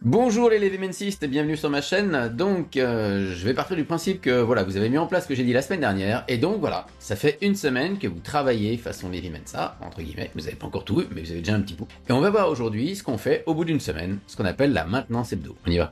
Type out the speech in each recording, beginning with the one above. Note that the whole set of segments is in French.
Bonjour les Levimencistes et bienvenue sur ma chaîne. Donc je vais partir du principe que voilà, vous avez mis en place ce que j'ai dit la semaine dernière et donc voilà, ça fait une semaine que vous travaillez façon Levimensa, entre guillemets, vous n'avez pas encore tout eu, mais vous avez déjà un petit bout. Et on va voir aujourd'hui ce qu'on fait au bout d'une semaine, ce qu'on appelle la maintenance hebdo. On y va.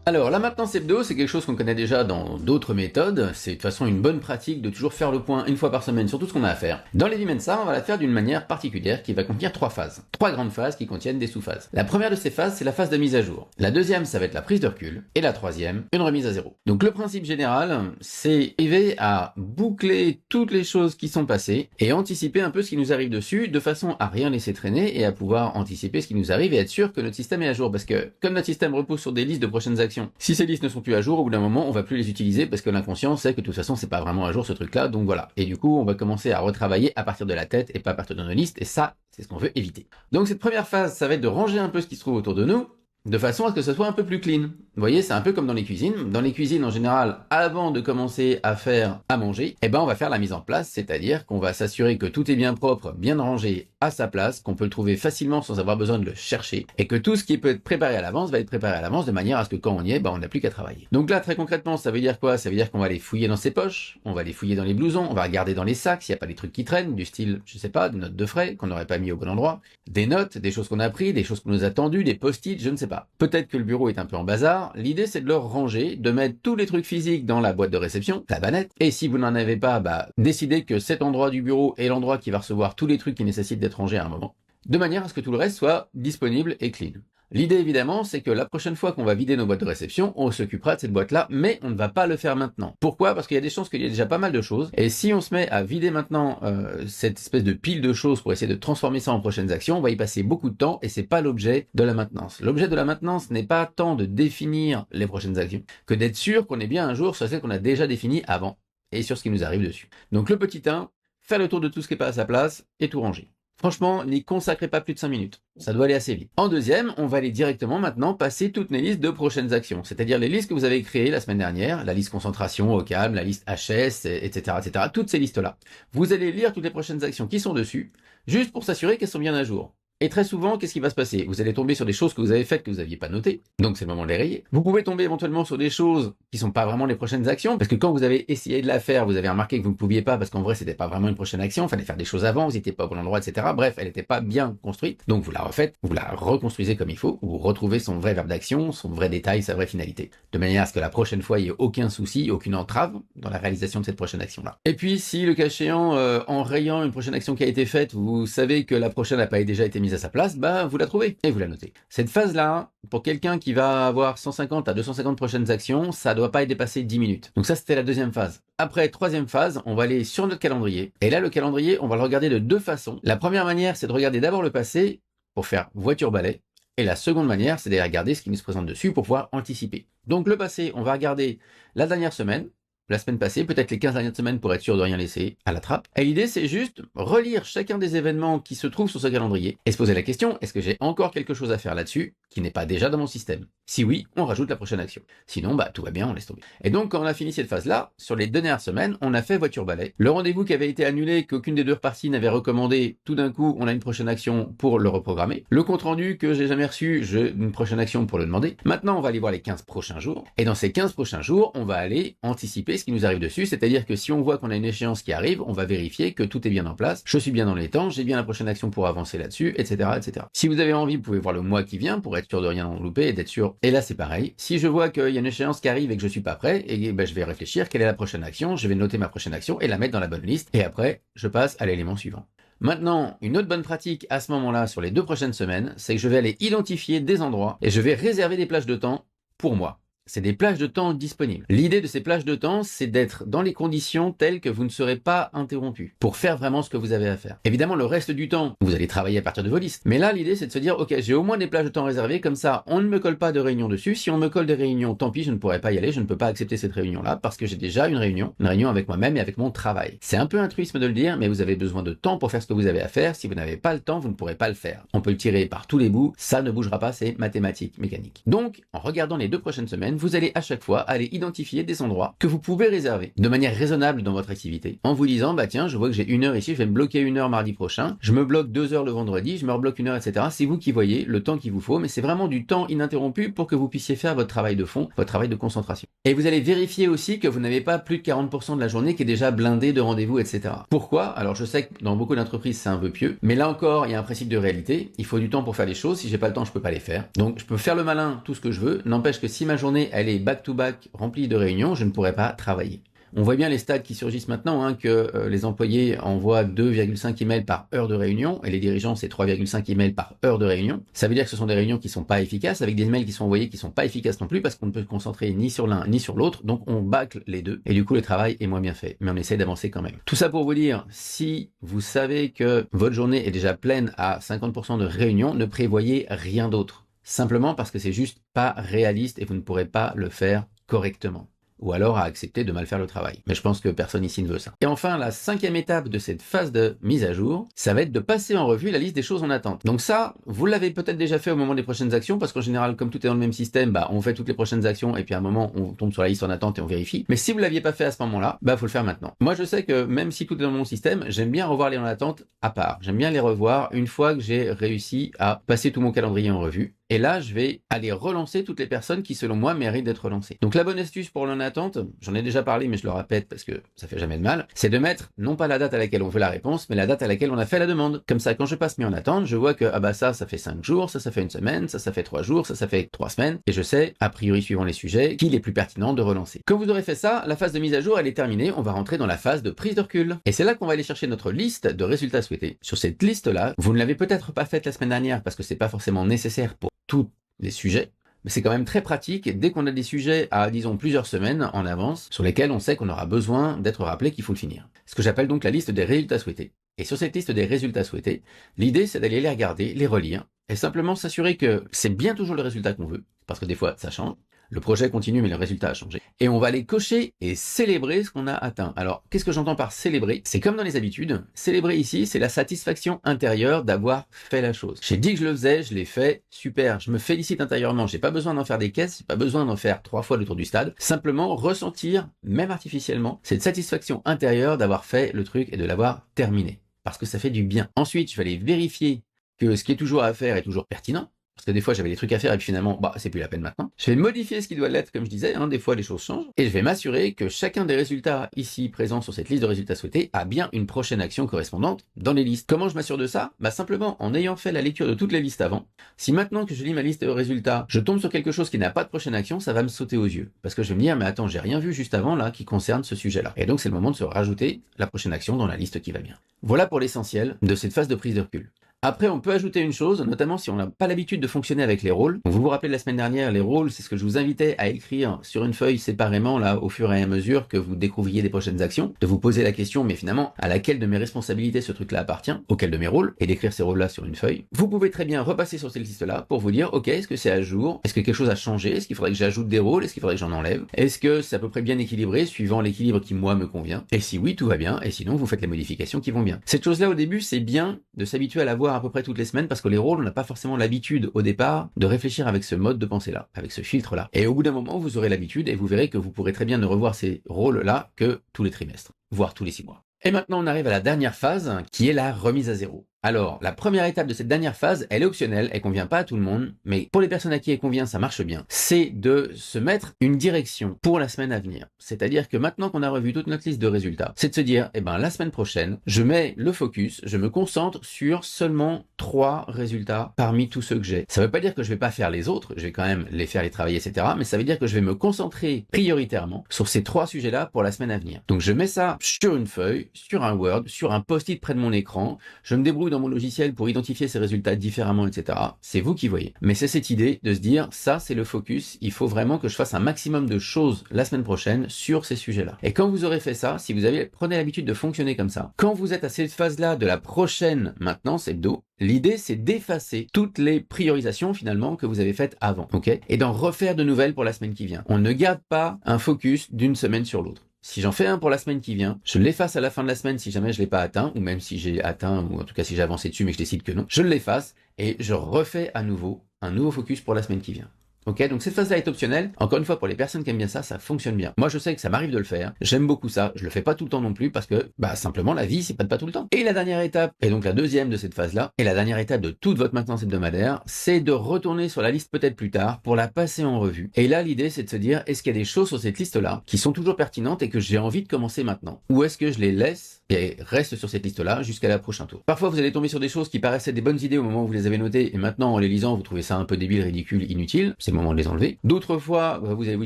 Alors, la maintenance hebdo, c'est quelque chose qu'on connaît déjà dans d'autres méthodes. C'est de toute façon une bonne pratique de toujours faire le point une fois par semaine sur tout ce qu'on a à faire. Dans Levimensa, on va la faire d'une manière particulière qui va contenir trois phases. Trois grandes phases qui contiennent des sous-phases. La première de ces phases, c'est la phase de mise à jour. La deuxième, ça va être la prise de recul. Et la troisième, une remise à zéro. Donc le principe général, c'est arriver à boucler toutes les choses qui sont passées et anticiper un peu ce qui nous arrive dessus de façon à rien laisser traîner et à pouvoir anticiper ce qui nous arrive et être sûr que notre système est à jour. Parce que comme notre système repose sur des listes de prochaines actions, si ces listes ne sont plus à jour, au bout d'un moment, on va plus les utiliser parce que l'inconscient sait que de toute façon, c'est pas vraiment à jour ce truc-là, donc voilà. Et du coup, on va commencer à retravailler à partir de la tête et pas à partir de nos listes, et ça, c'est ce qu'on veut éviter. Donc cette première phase, ça va être de ranger un peu ce qui se trouve autour de nous, de façon à ce que ce soit un peu plus clean. Vous voyez, c'est un peu comme dans les cuisines. Dans les cuisines, en général, avant de commencer à faire à manger, eh ben, on va faire la mise en place, c'est-à-dire qu'on va s'assurer que tout est bien propre, bien rangé à sa place, qu'on peut le trouver facilement sans avoir besoin de le chercher, et que tout ce qui peut être préparé à l'avance va être préparé à l'avance de manière à ce que quand on y est, ben, on n'a plus qu'à travailler. Donc là, très concrètement, ça veut dire quoi? Ça veut dire qu'on va aller fouiller dans ses poches, on va aller fouiller dans les blousons, on va regarder dans les sacs s'il n'y a pas des trucs qui traînent, du style, je sais pas, des notes de frais qu'on n'aurait pas mis au bon endroit, des notes, des choses qu'on a pris, des choses qu'on nous a tendues, des post-it, je ne sais pas. Peut-être que le bureau est un peu en bazar, l'idée c'est de le ranger, de mettre tous les trucs physiques dans la boîte de réception, la bannette, et si vous n'en avez pas, bah, décidez que cet endroit du bureau est l'endroit qui va recevoir tous les trucs qui nécessitent d'être rangés à un moment, de manière à ce que tout le reste soit disponible et clean. L'idée évidemment, c'est que la prochaine fois qu'on va vider nos boîtes de réception, on s'occupera de cette boîte-là, mais on ne va pas le faire maintenant. Pourquoi? Parce qu'il y a des chances qu'il y ait déjà pas mal de choses, et si on se met à vider maintenant cette espèce de pile de choses pour essayer de transformer ça en prochaines actions, on va y passer beaucoup de temps, et c'est pas l'objet de la maintenance. L'objet de la maintenance n'est pas tant de définir les prochaines actions, que d'être sûr qu'on est bien un jour sur celles qu'on a déjà définies avant, et sur ce qui nous arrive dessus. Donc le petit 1, faire le tour de tout ce qui n'est pas à sa place, et tout ranger. Franchement, n'y consacrez pas plus de 5 minutes. Ça doit aller assez vite. En deuxième, on va aller directement maintenant passer toutes les listes de prochaines actions. C'est-à-dire les listes que vous avez créées la semaine dernière, la liste concentration au calme, la liste HS, etc., etc. Toutes ces listes-là. Vous allez lire toutes les prochaines actions qui sont dessus, juste pour s'assurer qu'elles sont bien à jour. Et très souvent, qu'est-ce qui va se passer? Vous allez tomber sur des choses que vous avez faites que vous n'aviez pas notées, donc c'est le moment de les rayer. Vous pouvez tomber éventuellement sur des choses qui sont pas vraiment les prochaines actions, parce que quand vous avez essayé de la faire, vous avez remarqué que vous ne pouviez pas, parce qu'en vrai c'était pas vraiment une prochaine action, il fallait faire des choses avant, vous n'étiez pas au bon endroit, etc. Bref, elle n'était pas bien construite, donc vous la refaites, vous la reconstruisez comme il faut, vous retrouvez son vrai verbe d'action, son vrai détail, sa vraie finalité, de manière à ce que la prochaine fois il n'y ait aucun souci, aucune entrave dans la réalisation de cette prochaine action-là. Et puis si le cas échéant, en rayant une prochaine action qui a été faite, vous savez que la prochaine n'a pas déjà été mise à sa place, bah vous la trouvez et vous la notez. Cette phase-là, pour quelqu'un qui va avoir 150 à 250 prochaines actions, ça doit pas être dépassé 10 minutes. Donc ça, c'était la deuxième phase. Après, troisième phase, on va aller sur notre calendrier. Et là, le calendrier, on va le regarder de deux façons. La première manière, c'est de regarder d'abord le passé pour faire voiture-balai. Et la seconde manière, c'est d'aller regarder ce qui nous se présente dessus pour pouvoir anticiper. Donc le passé, on va regarder la dernière semaine, la semaine passée, peut-être les 15 dernières semaines pour être sûr de rien laisser à la trappe. Et l'idée, c'est juste relire chacun des événements qui se trouvent sur ce calendrier et se poser la question, est-ce que j'ai encore quelque chose à faire là-dessus qui n'est pas déjà dans mon système? Si oui, on rajoute la prochaine action. Sinon, bah, tout va bien, on laisse tomber. Et donc, quand on a fini cette phase-là, sur les dernières semaines, on a fait voiture-balai. Le rendez-vous qui avait été annulé, qu'aucune des deux parties n'avait recommandé, tout d'un coup, on a une prochaine action pour le reprogrammer. Le compte-rendu que j'ai jamais reçu, j'ai une prochaine action pour le demander. Maintenant, on va aller voir les 15 prochains jours. Et dans ces 15 prochains jours, on va aller anticiper ce qui nous arrive dessus, c'est-à-dire que si on voit qu'on a une échéance qui arrive, on va vérifier que tout est bien en place, je suis bien dans les temps, j'ai bien la prochaine action pour avancer là-dessus, etc., etc. Si vous avez envie, vous pouvez voir le mois qui vient pour être sûr de rien en louper et d'être sûr. Et là, c'est pareil. Si je vois qu'il y a une échéance qui arrive et que je suis pas prêt, et ben, je vais réfléchir quelle est la prochaine action, je vais noter ma prochaine action et la mettre dans la bonne liste, et après, je passe à l'élément suivant. Maintenant, une autre bonne pratique à ce moment-là, sur les 2 prochaines semaines, c'est que je vais aller identifier des endroits et je vais réserver des plages de temps pour moi. C'est des plages de temps disponibles. L'idée de ces plages de temps, c'est d'être dans les conditions telles que vous ne serez pas interrompu pour faire vraiment ce que vous avez à faire. Évidemment, le reste du temps, vous allez travailler à partir de vos listes. Mais là, l'idée, c'est de se dire, ok, j'ai au moins des plages de temps réservées, comme ça, on ne me colle pas de réunion dessus. Si on me colle des réunions, tant pis, je ne pourrai pas y aller, je ne peux pas accepter cette réunion-là parce que j'ai déjà une réunion avec moi-même et avec mon travail. C'est un peu altruisme de le dire, mais vous avez besoin de temps pour faire ce que vous avez à faire. Si vous n'avez pas le temps, vous ne pourrez pas le faire. On peut le tirer par tous les bouts, ça ne bougera pas, c'est mathématique, mécanique. Donc, en regardant les 2 prochaines semaines, semaine, vous allez à chaque fois aller identifier des endroits que vous pouvez réserver de manière raisonnable dans votre activité en vous disant bah tiens je vois que j'ai 1 heure ici, je vais me bloquer 1 heure mardi prochain, je me bloque 2 heures le vendredi, je me rebloque 1 heure, etc. C'est vous qui voyez le temps qu'il vous faut, mais c'est vraiment du temps ininterrompu pour que vous puissiez faire votre travail de fond, votre travail de concentration. Et vous allez vérifier aussi que vous n'avez pas plus de 40% de la journée qui est déjà blindée de rendez-vous, etc. Pourquoi? Alors je sais que dans beaucoup d'entreprises c'est un peu pieux, mais là encore il y a un principe de réalité, il faut du temps pour faire les choses, si j'ai pas le temps je peux pas les faire. Donc je peux faire le malin tout ce que je veux, n'empêche que si ma journée elle est back-to-back remplie de réunions, je ne pourrai pas travailler. On voit bien les stats qui surgissent maintenant, que les employés envoient 2,5 emails par heure de réunion, et les dirigeants c'est 3,5 emails par heure de réunion. Ça veut dire que ce sont des réunions qui sont pas efficaces, avec des emails qui sont envoyés qui sont pas efficaces non plus, parce qu'on ne peut se concentrer ni sur l'un ni sur l'autre, donc on bâcle les deux, et du coup le travail est moins bien fait, mais on essaie d'avancer quand même. Tout ça pour vous dire, si vous savez que votre journée est déjà pleine à 50% de réunions, ne prévoyez rien d'autre. Simplement parce que c'est juste pas réaliste et vous ne pourrez pas le faire correctement. Ou alors à accepter de mal faire le travail. Mais je pense que personne ici ne veut ça. Et enfin, la 5e étape de cette phase de mise à jour, ça va être de passer en revue la liste des choses en attente. Donc ça, vous l'avez peut-être déjà fait au moment des prochaines actions, parce qu'en général, comme tout est dans le même système, on fait toutes les prochaines actions, et puis à un moment, on tombe sur la liste en attente et on vérifie. Mais si vous l'aviez pas fait à ce moment-là, faut le faire maintenant. Moi, je sais que même si tout est dans mon système, j'aime bien revoir les en attente à part. J'aime bien les revoir une fois que j'ai réussi à passer tout mon calendrier en revue. Et là, je vais aller relancer toutes les personnes qui, selon moi, méritent d'être relancées. Donc la bonne astuce pour l'en attente, j'en ai déjà parlé, mais je le répète parce que ça fait jamais de mal, c'est de mettre non pas la date à laquelle on veut la réponse, mais la date à laquelle on a fait la demande. Comme ça, quand je passe mis en attente, je vois que ça fait 5 jours, ça fait 1 semaine, ça fait 3 jours, ça fait 3 semaines, et je sais, a priori suivant les sujets, qu'il est plus pertinent de relancer. Quand vous aurez fait ça, la phase de mise à jour, elle est terminée, on va rentrer dans la phase de prise de recul. Et c'est là qu'on va aller chercher notre liste de résultats souhaités. Sur cette liste-là, vous ne l'avez peut-être pas faite la semaine dernière parce que c'est pas forcément nécessaire pour tout des sujets, mais c'est quand même très pratique dès qu'on a des sujets à, disons, plusieurs semaines en avance, sur lesquels on sait qu'on aura besoin d'être rappelé qu'il faut le finir. Ce que j'appelle donc la liste des résultats souhaités. Et sur cette liste des résultats souhaités, l'idée c'est d'aller les regarder, les relire, et simplement s'assurer que c'est bien toujours le résultat qu'on veut, parce que des fois ça change. Le projet continue, mais le résultat a changé. Et on va aller cocher et célébrer ce qu'on a atteint. Alors, qu'est-ce que j'entends par célébrer? C'est comme dans les habitudes. Célébrer ici, c'est la satisfaction intérieure d'avoir fait la chose. J'ai dit que je le faisais, je l'ai fait, super. Je me félicite intérieurement. J'ai pas besoin d'en faire des caisses, j'ai pas besoin d'en faire 3 fois le tour du stade. Simplement ressentir, même artificiellement, cette satisfaction intérieure d'avoir fait le truc et de l'avoir terminé. Parce que ça fait du bien. Ensuite, je vais aller vérifier que ce qui est toujours à faire est toujours pertinent. Parce que des fois j'avais des trucs à faire et puis finalement c'est plus la peine maintenant. Je vais modifier ce qui doit l'être comme je disais, des fois les choses changent, et je vais m'assurer que chacun des résultats ici présents sur cette liste de résultats souhaités a bien une prochaine action correspondante dans les listes. Comment je m'assure de ça? Simplement en ayant fait la lecture de toutes les listes avant. Si maintenant que je lis ma liste de résultats, je tombe sur quelque chose qui n'a pas de prochaine action, ça va me sauter aux yeux. Parce que je vais me dire mais attends, j'ai rien vu juste avant là qui concerne ce sujet-là. Et donc c'est le moment de se rajouter la prochaine action dans la liste qui va bien. Voilà pour l'essentiel de cette phase de prise de recul. Après, on peut ajouter une chose, notamment si on n'a pas l'habitude de fonctionner avec les rôles. Donc, vous vous rappelez de la semaine dernière, les rôles, c'est ce que je vous invitais à écrire sur une feuille séparément, là, au fur et à mesure que vous découvriez des prochaines actions, de vous poser la question, mais finalement, à laquelle de mes responsabilités ce truc-là appartient, auquel de mes rôles, et d'écrire ces rôles-là sur une feuille. Vous pouvez très bien repasser sur cette liste-là pour vous dire, ok, est-ce que c'est à jour? Est-ce que quelque chose a changé? Est-ce qu'il faudrait que j'ajoute des rôles? Est-ce qu'il faudrait que j'en enlève? Est-ce que c'est à peu près bien équilibré, suivant l'équilibre qui, moi, me convient? Et si oui, tout va bien, et sinon, vous faites les modifications qui vont bien. Cette chose-là, au début, c'est bien de s'habituer à la voir à peu près toutes les semaines, parce que les rôles, on n'a pas forcément l'habitude au départ de réfléchir avec ce mode de pensée-là, avec ce filtre-là. Et au bout d'un moment, vous aurez l'habitude et vous verrez que vous pourrez très bien ne revoir ces rôles-là que tous les trimestres, voire tous les 6 mois. Et maintenant, on arrive à la dernière phase, qui est la remise à zéro. Alors, la première étape de cette dernière phase, elle est optionnelle, elle convient pas à tout le monde, mais pour les personnes à qui elle convient, ça marche bien. C'est de se mettre une direction pour la semaine à venir. C'est-à-dire que maintenant qu'on a revu toute notre liste de résultats, c'est de se dire, la semaine prochaine, je mets le focus, je me concentre sur seulement 3 résultats parmi tous ceux que j'ai. Ça veut pas dire que je vais pas faire les autres, je vais quand même les faire, les travailler, etc. Mais ça veut dire que je vais me concentrer prioritairement sur ces 3 sujets-là pour la semaine à venir. Donc je mets ça sur une feuille, sur un Word, sur un post-it près de mon écran, je me débrouille dans mon logiciel pour identifier ces résultats différemment, etc. C'est vous qui voyez. Mais c'est cette idée de se dire, ça c'est le focus, il faut vraiment que je fasse un maximum de choses la semaine prochaine sur ces sujets-là. Et quand vous aurez fait ça, si vous prenez l'habitude de fonctionner comme ça, quand vous êtes à cette phase-là de la prochaine maintenance hebdo, l'idée c'est d'effacer toutes les priorisations finalement que vous avez faites avant, ok? Et d'en refaire de nouvelles pour la semaine qui vient. On ne garde pas un focus d'une semaine sur l'autre. Si j'en fais un pour la semaine qui vient, je l'efface à la fin de la semaine si jamais je l'ai pas atteint, ou même si j'ai atteint, ou en tout cas si j'ai avancé dessus mais que je décide que non, je l'efface et je refais à nouveau un nouveau focus pour la semaine qui vient. Ok, donc cette phase-là est optionnelle. Encore une fois, pour les personnes qui aiment bien ça, ça fonctionne bien. Moi, je sais que ça m'arrive de le faire. J'aime beaucoup ça. Je le fais pas tout le temps non plus parce que, simplement, la vie, c'est pas tout le temps. Et la dernière étape, et donc la deuxième de cette phase-là, et la dernière étape de toute votre maintenance hebdomadaire, c'est de retourner sur la liste peut-être plus tard pour la passer en revue. Et là, l'idée, c'est de se dire, est-ce qu'il y a des choses sur cette liste-là qui sont toujours pertinentes et que j'ai envie de commencer maintenant? Ou est-ce que je les laisse et reste sur cette liste-là jusqu'à la prochaine tour? Parfois, vous allez tomber sur des choses qui paraissaient des bonnes idées au moment où vous les avez notées et maintenant, en les lisant, vous trouvez ça un peu débile, ridicule, inutile. C'est le moment de les enlever. D'autres fois, vous allez vous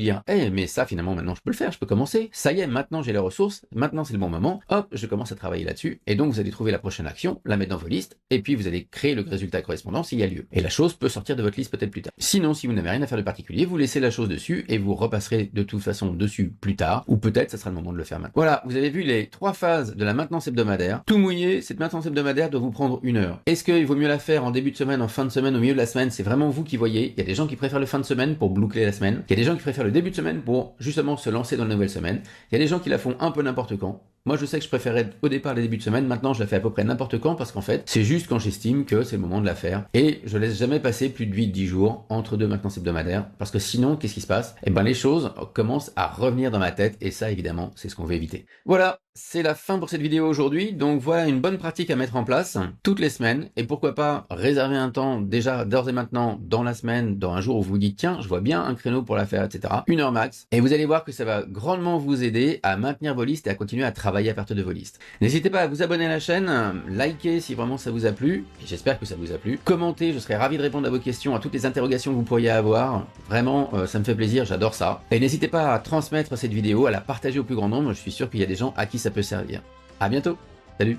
dire, mais ça, finalement, maintenant, je peux le faire, je peux commencer. Ça y est, maintenant, j'ai les ressources. Maintenant, c'est le bon moment. Hop, je commence à travailler là-dessus. Et donc, vous allez trouver la prochaine action, la mettre dans vos listes, et puis vous allez créer le résultat correspondant s'il y a lieu. Et la chose peut sortir de votre liste peut-être plus tard. Sinon, si vous n'avez rien à faire de particulier, vous laissez la chose dessus et vous repasserez de toute façon dessus plus tard, ou peut-être ça sera le moment de le faire maintenant. Voilà, vous avez vu les 3 phases de la maintenance hebdomadaire. Tout mouillé, cette maintenance hebdomadaire doit vous prendre 1 heure. Est-ce qu'il vaut mieux la faire en début de semaine, en fin de semaine, au milieu de la semaine? C'est vraiment vous qui voyez. Il y a des gens qui préfèrent le fin de semaine pour boucler la semaine. Il y a des gens qui préfèrent le début de semaine pour justement se lancer dans la nouvelle semaine. Il y a des gens qui la font un peu n'importe quand. Moi, je sais que je préférais au départ les débuts de semaine. Maintenant, je la fais à peu près n'importe quand parce qu'en fait, c'est juste quand j'estime que c'est le moment de la faire. Et je laisse jamais passer plus de 8-10 jours entre 2 maintenances hebdomadaires parce que sinon, qu'est-ce qui se passe? Les choses commencent à revenir dans ma tête et ça, évidemment, c'est ce qu'on veut éviter. Voilà, c'est la fin pour cette vidéo aujourd'hui. Donc voilà une bonne pratique à mettre en place toutes les semaines et pourquoi pas réserver un temps déjà d'ores et maintenant dans la semaine, dans un jour où vous vous dites tiens, je vois bien un créneau pour la faire, etc. 1 heure max. Et vous allez voir que ça va grandement vous aider à maintenir vos listes et à continuer à travailler à partir de vos listes. N'hésitez pas à vous abonner à la chaîne, liker si vraiment ça vous a plu, et j'espère que ça vous a plu. Commentez, je serai ravi de répondre à vos questions, à toutes les interrogations que vous pourriez avoir. Vraiment, ça me fait plaisir, j'adore ça. Et n'hésitez pas à transmettre cette vidéo, à la partager au plus grand nombre, je suis sûr qu'il y a des gens à qui ça peut servir. À bientôt, salut!